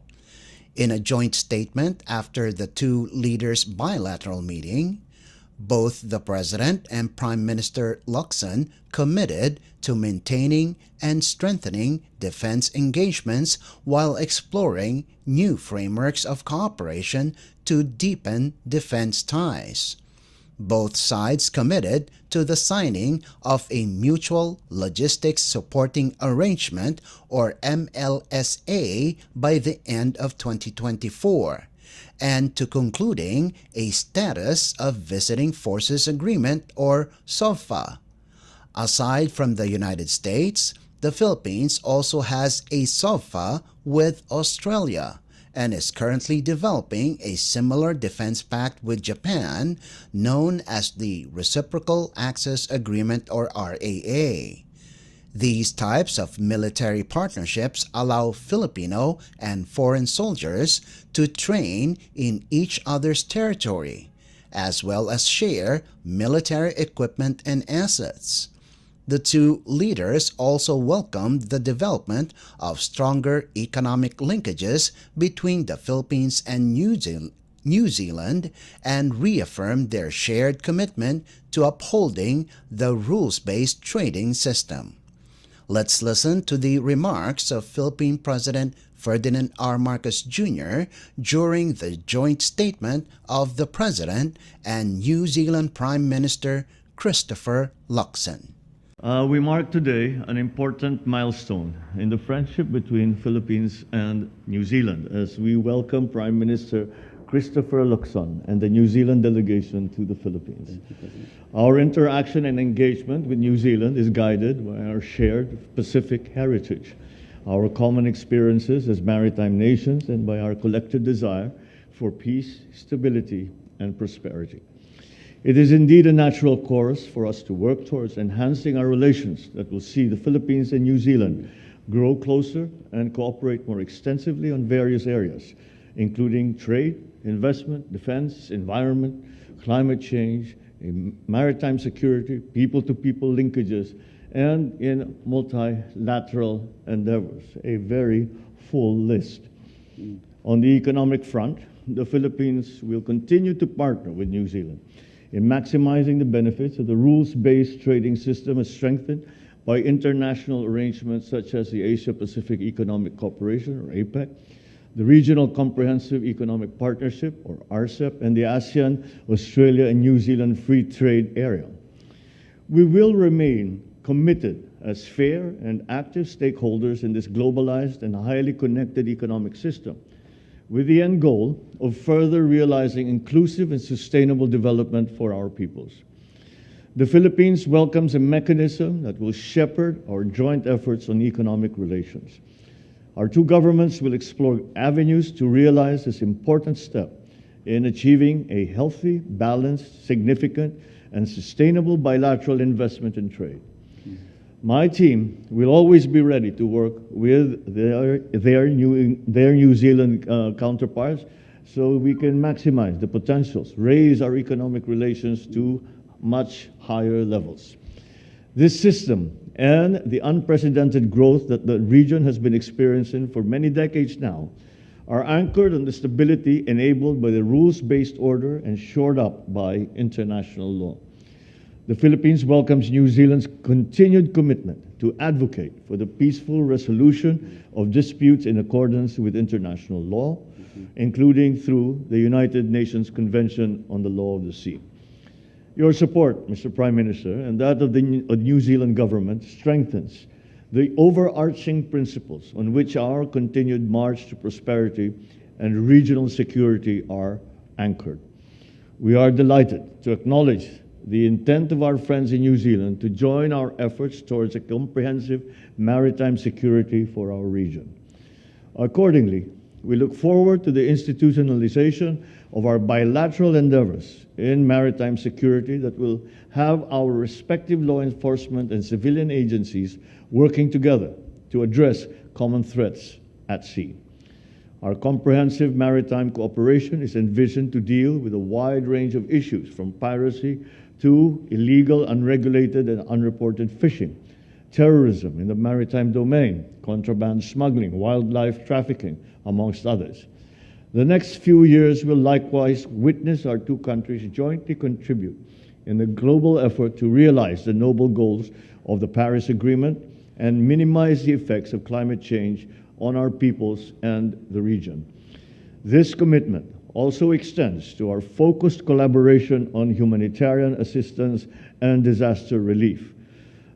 In a joint statement after the two leaders' bilateral meeting, both the President and Prime Minister Locsin committed to maintaining and strengthening defense engagements while exploring new frameworks of cooperation to deepen defense ties. Both sides committed to the signing of a Mutual Logistics Supporting Arrangement or MLSA by the end of 2024. And to concluding a Status of Visiting Forces Agreement or SOFA. Aside from the United States, the Philippines also has a SOFA with Australia and is currently developing a similar defense pact with Japan known as the Reciprocal Access Agreement or RAA. These types of military partnerships allow Filipino and foreign soldiers to train in each other's territory, as well as share military equipment and assets. The two leaders also welcomed the development of stronger economic linkages between the Philippines and New Zealand and reaffirmed their shared commitment to upholding the rules-based trading system. Let's listen to the remarks of Philippine President Ferdinand R. Marcos Jr. during the joint statement of the President and New Zealand Prime Minister Christopher Luxon. We mark today an important milestone in the friendship between Philippines and New Zealand as we welcome Prime Minister Christopher Luxon and the New Zealand delegation to the Philippines. Our interaction and engagement with New Zealand is guided by our shared Pacific heritage, our common experiences as maritime nations, and by our collective desire for peace, stability, and prosperity. It is indeed a natural course for us to work towards enhancing our relations that will see the Philippines and New Zealand grow closer and cooperate more extensively on various areas, including trade, investment, defense, environment, climate change, maritime security, people-to-people linkages, and in multilateral endeavors, a very full list. On the economic front, the Philippines will continue to partner with New Zealand in maximizing the benefits of the rules-based trading system as strengthened by international arrangements such as the Asia-Pacific Economic Cooperation, or APEC, the Regional Comprehensive Economic Partnership, or RCEP, and the ASEAN, Australia, and New Zealand Free Trade Area. We will remain committed as fair and active stakeholders in this globalized and highly connected economic system, with the end goal of further realizing inclusive and sustainable development for our peoples. The Philippines welcomes a mechanism that will shepherd our joint efforts on economic relations. Our two governments will explore avenues to realize this important step in achieving a healthy, balanced, significant, and sustainable bilateral investment and trade. My team will always be ready to work with their New Zealand counterparts so we can maximize the potentials, raise our economic relations to much higher levels. This system and the unprecedented growth that the region has been experiencing for many decades now are anchored on the stability enabled by the rules-based order and shored up by international law. The Philippines welcomes New Zealand's continued commitment to advocate for the peaceful resolution of disputes in accordance with international law, including through the United Nations Convention on the Law of the Sea. Your support, Mr. Prime Minister, and that of the New Zealand government strengthens the overarching principles on which our continued march to prosperity and regional security are anchored. We are delighted to acknowledge the intent of our friends in New Zealand to join our efforts towards a comprehensive maritime security for our region. Accordingly, we look forward to the institutionalization of our bilateral endeavors in maritime security that will have our respective law enforcement and civilian agencies working together to address common threats at sea. Our comprehensive maritime cooperation is envisioned to deal with a wide range of issues, from piracy to illegal, unregulated, and unreported fishing, terrorism in the maritime domain, contraband smuggling, wildlife trafficking, amongst others. The next few years will likewise witness our two countries jointly contribute in the global effort to realize the noble goals of the Paris Agreement and minimize the effects of climate change on our peoples and the region. This commitment also extends to our focused collaboration on humanitarian assistance and disaster relief.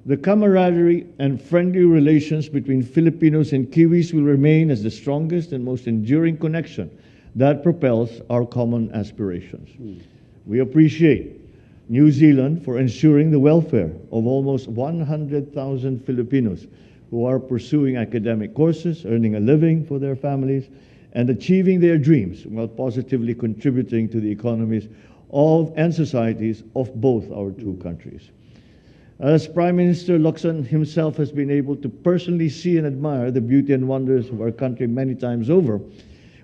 The camaraderie and friendly relations between Filipinos and Kiwis will remain as the strongest and most enduring connection that propels our common aspirations. We appreciate New Zealand for ensuring the welfare of almost 100,000 Filipinos who are pursuing academic courses, earning a living for their families, and achieving their dreams while positively contributing to the economies and societies of both our two countries. As Prime Minister Locson himself has been able to personally see and admire the beauty and wonders of our country many times over,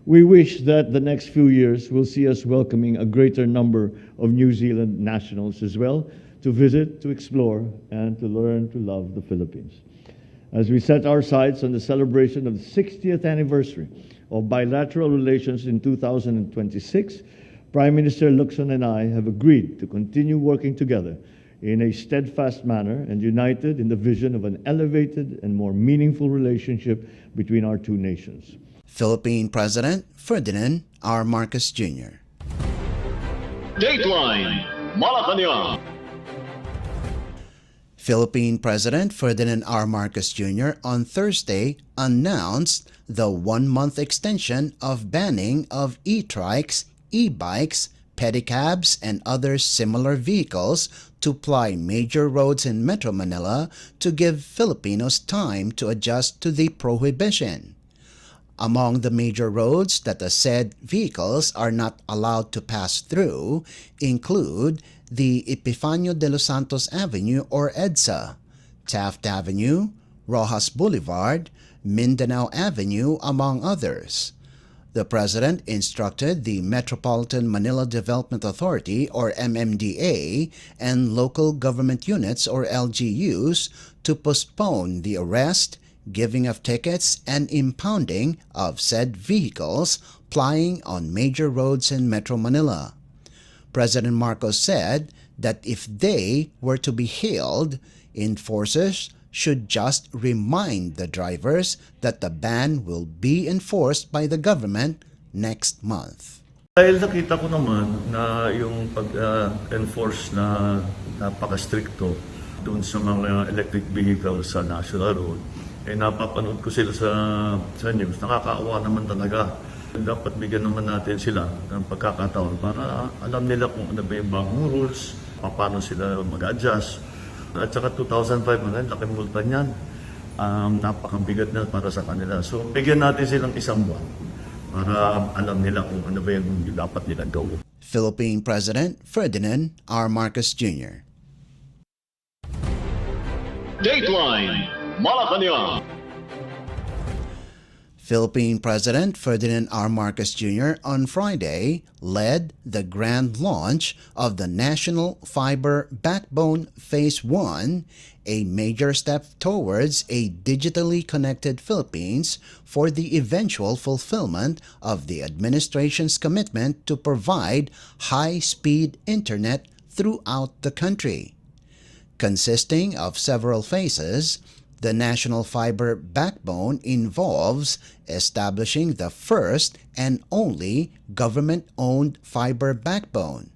we wish that the next few years will see us welcoming a greater number of New Zealand nationals as well to visit, to explore, and to learn to love the Philippines. As we set our sights on the celebration of the 60th anniversary of bilateral relations in 2026, Prime Minister Locson and I have agreed to continue working together in a steadfast manner and united in the vision of an elevated and more meaningful relationship between our two nations. Philippine President Ferdinand R. Marcos Jr. Dateline Malacañang. Philippine President Ferdinand R. Marcos Jr. on Thursday announced the one-month extension of banning of e-trikes, e-bikes, pedicabs, and other similar vehicles to ply major roads in Metro Manila to give Filipinos time to adjust to the prohibition. Among the major roads that the said vehicles are not allowed to pass through include the Epifanio de los Santos Avenue or EDSA, Taft Avenue, Rojas Boulevard, Mindanao Avenue, among others. The President instructed the Metropolitan Manila Development Authority or MMDA and local government units or LGUs to postpone the arrest, giving of tickets, and impounding of said vehicles plying on major roads in Metro Manila. President Marcos said that if they were to be hailed, enforcers should just remind the drivers that the ban will be enforced by the government next month. Dahil nakita ko naman na yung pag-enforce na napaka-stricto doon sa mga electric vehicles sa national road, napapanood ko sila sa news, nakakaawa naman talaga. Dapat bigyan naman natin sila ng pagkakataon para alam nila kung ano ba yung bagong rules, paano sila mag-adjust. At saka 2,500, laking multa niyan. napakabigat na para sa kanila. So, bigyan natin silang isang buwan para alam nila kung ano ba yung dapat nila gawin. Philippine President Ferdinand R. Marcos Jr. Dateline Malacañang. Philippine President Ferdinand R. Marcos Jr. on Friday led the grand launch of the National Fiber Backbone Phase 1, a major step towards a digitally connected Philippines for the eventual fulfillment of the administration's commitment to provide high-speed internet throughout the country. Consisting of several phases, the National Fiber Backbone involves establishing the first and only government-owned fiber backbone,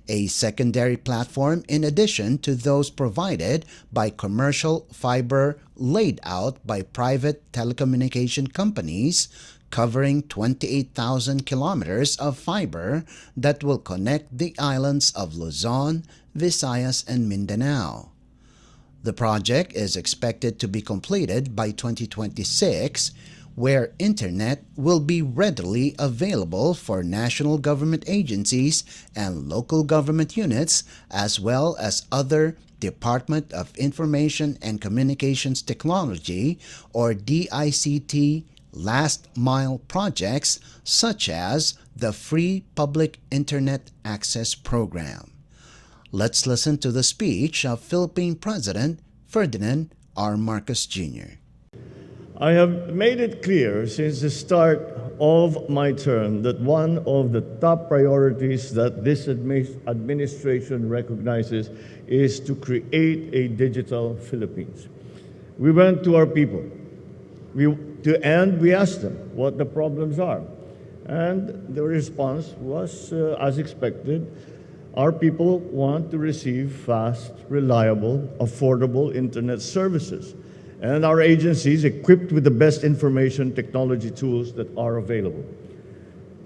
a secondary platform in addition to those provided by commercial fiber laid out by private telecommunication companies, covering 28,000 kilometers of fiber that will connect the islands of Luzon, Visayas, and Mindanao. The project is expected to be completed by 2026, where internet will be readily available for national government agencies and local government units, as well as other Department of Information and Communications Technology or DICT last mile projects such as the Free Public Internet Access Program. Let's listen to the speech of Philippine President Ferdinand R. Marcos Jr. I have made it clear since the start of my term that one of the top priorities that this administration recognizes is to create a digital Philippines. We went to our people and we asked them what the problems are. And the response was, as expected, our people want to receive fast, reliable, affordable internet services, and our agencies equipped with the best information technology tools that are available.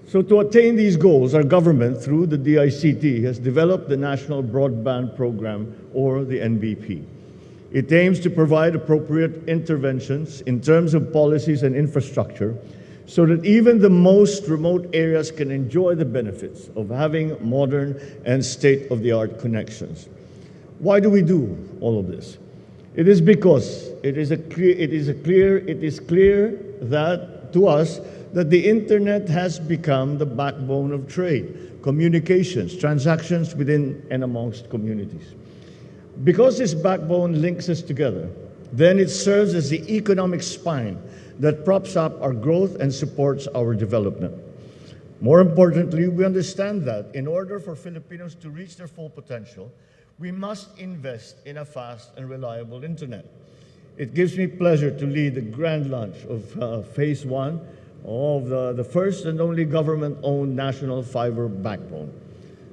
So to attain these goals, our government, through the DICT, has developed the National Broadband Program, or the NBP. It aims to provide appropriate interventions in terms of policies and infrastructure so that even the most remote areas can enjoy the benefits of having modern and state-of-the-art connections. Why do we do all of this? It is because it is clear that to us that the internet has become the backbone of trade, communications, transactions within and amongst communities. Because this backbone links us together, then it serves as the economic spine that props up our growth and supports our development. More importantly, we understand that in order for Filipinos to reach their full potential, we must invest in a fast and reliable internet. It gives me pleasure to lead the grand launch of Phase 1 of the first and only government-owned national fiber backbone.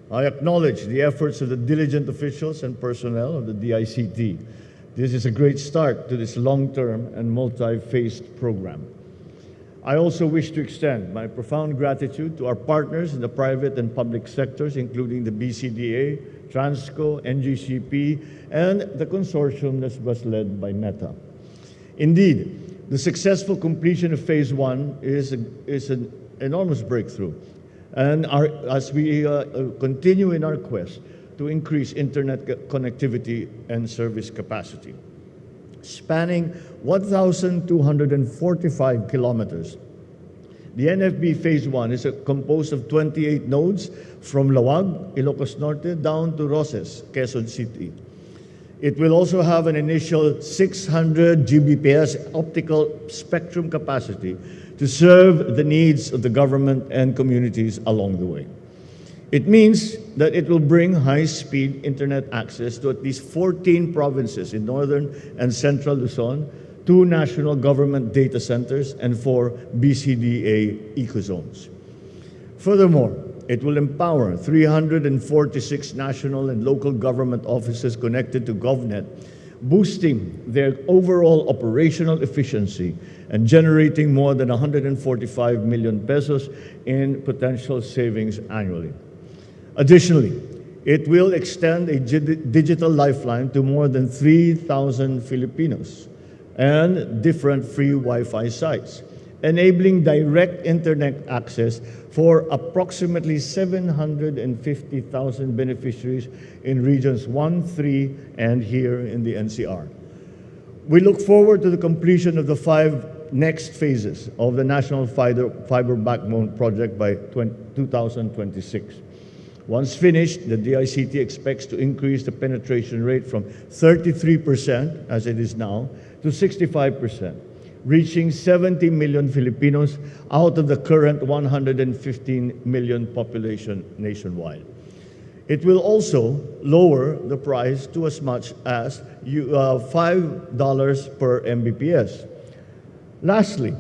I acknowledge the efforts of the diligent officials and personnel of the DICT. This is a great start to this long-term and multi-phased program. I also wish to extend my profound gratitude to our partners in the private and public sectors, including the BCDA, Transco, NGCP, and the consortium that was led by Meta. Indeed, the successful completion of Phase 1 is an enormous breakthrough, and as we continue in our quest to increase internet connectivity and service capacity. Spanning 1,245 kilometers, the NFB Phase 1 is composed of 28 nodes from Lawag, Ilocos Norte, down to Roses, Quezon City. It will also have an initial 600 Gbps optical spectrum capacity to serve the needs of the government and communities along the way. It means that it will bring high-speed internet access to at least 14 provinces in northern and central Luzon, 2 national government data centers, and 4 BCDA ecozones. Furthermore, it will empower 346 national and local government offices connected to GovNet, boosting their overall operational efficiency and generating more than 145 million pesos in potential savings annually. Additionally, it will extend a digital lifeline to more than 3,000 Filipinos, and different free Wi-Fi sites, enabling direct internet access for approximately 750,000 beneficiaries in regions 1, 3, and here in the NCR. We look forward to the completion of the 5 next phases of the National Fiber Backbone Project by 2026. Once finished, the DICT expects to increase the penetration rate from 33%, as it is now, to 65%, reaching 70 million Filipinos out of the current 115 million population nationwide. It will also lower the price to as much as $5 per Mbps. Lastly,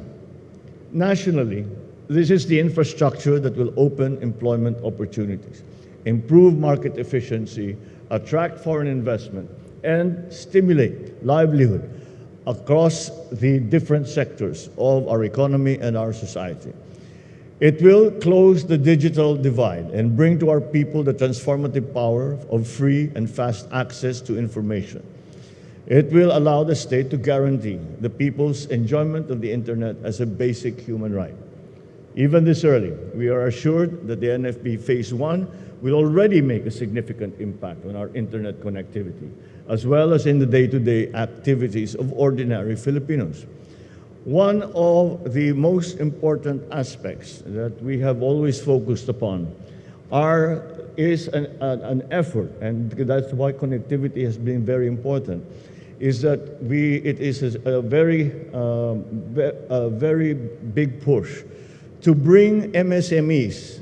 nationally, this is the infrastructure that will open employment opportunities, improve market efficiency, attract foreign investment, and stimulate livelihood across the different sectors of our economy and our society. It will close the digital divide and bring to our people the transformative power of free and fast access to information. It will allow the state to guarantee the people's enjoyment of the internet as a basic human right. Even this early, we are assured that the NFB Phase 1 will already make a significant impact on our internet connectivity, as well as in the day-to-day activities of ordinary Filipinos. One of the most important aspects that we have always focused upon is an effort, and that's why connectivity has been very important, is that it is a very big push to bring MSMEs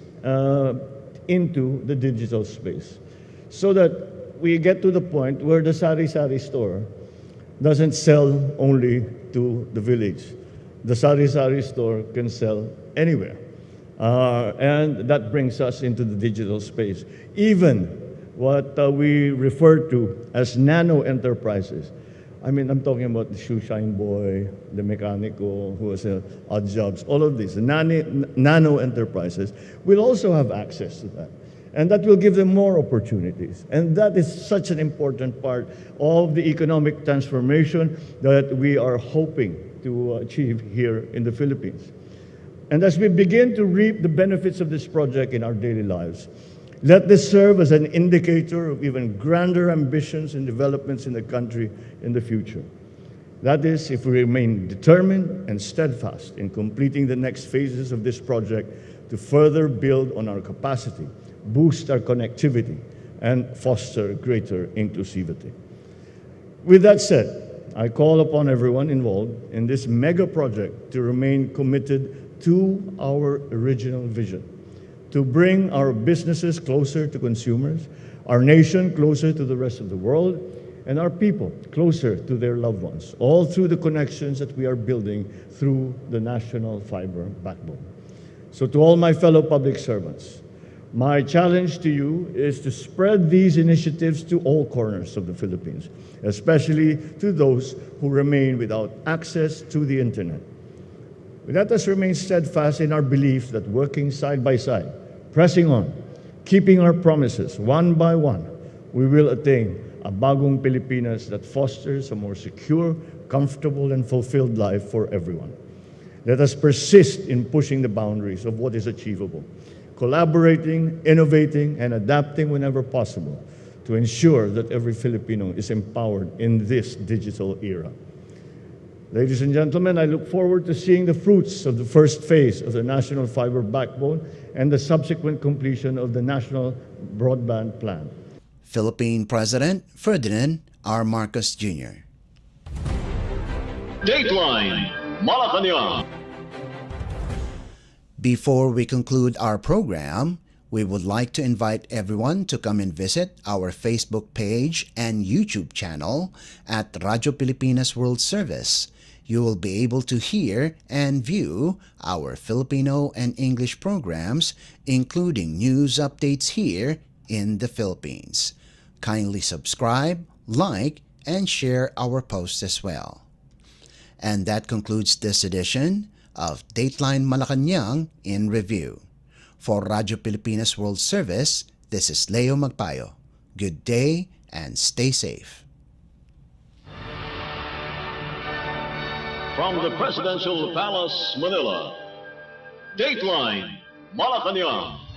into the digital space, so that we get to the point where the sari-sari store doesn't sell only to the village. The sari-sari store can sell anywhere. And that brings us into the digital space. Even what we refer to as nano enterprises. I mean, I'm talking about the shoe shine boy, the mechanico who has odd jobs, all of these. The nano enterprises will also have access to that. And that will give them more opportunities. And that is such an important part of the economic transformation that we are hoping to achieve here in the Philippines. And as we begin to reap the benefits of this project in our daily lives, let this serve as an indicator of even grander ambitions and developments in the country in the future. That is, if we remain determined and steadfast in completing the next phases of this project to further build on our capacity, boost our connectivity, and foster greater inclusivity. With that said, I call upon everyone involved in this mega project to remain committed to our original vision, to bring our businesses closer to consumers, our nation closer to the rest of the world, and our people closer to their loved ones, all through the connections that we are building through the National Fiber Backbone. So to all my fellow public servants, my challenge to you is to spread these initiatives to all corners of the Philippines, especially to those who remain without access to the internet. Let us remain steadfast in our belief that working side by side, pressing on, keeping our promises one by one, we will attain a bagong Pilipinas that fosters a more secure, comfortable, and fulfilled life for everyone. Let us persist in pushing the boundaries of what is achievable, collaborating, innovating, and adapting whenever possible to ensure that every Filipino is empowered in this digital era. Ladies and gentlemen, I look forward to seeing the fruits of the first phase of the National Fiber Backbone and the subsequent completion of the National Broadband Plan. Philippine President Ferdinand R. Marcos Jr. Dateline Malacañang. Before we conclude our program, we would like to invite everyone to come and visit our Facebook page and YouTube channel at Radyo Pilipinas World Service. You will be able to hear and view our Filipino and English programs, including news updates here in the Philippines. Kindly subscribe, like, and share our posts as well. And that concludes this edition of Dateline Malacañang in Review. For Radyo Pilipinas World Service, this is Leo Magpayo. Good day and stay safe. from the Presidential Palace, Manila, Dateline Malacañang.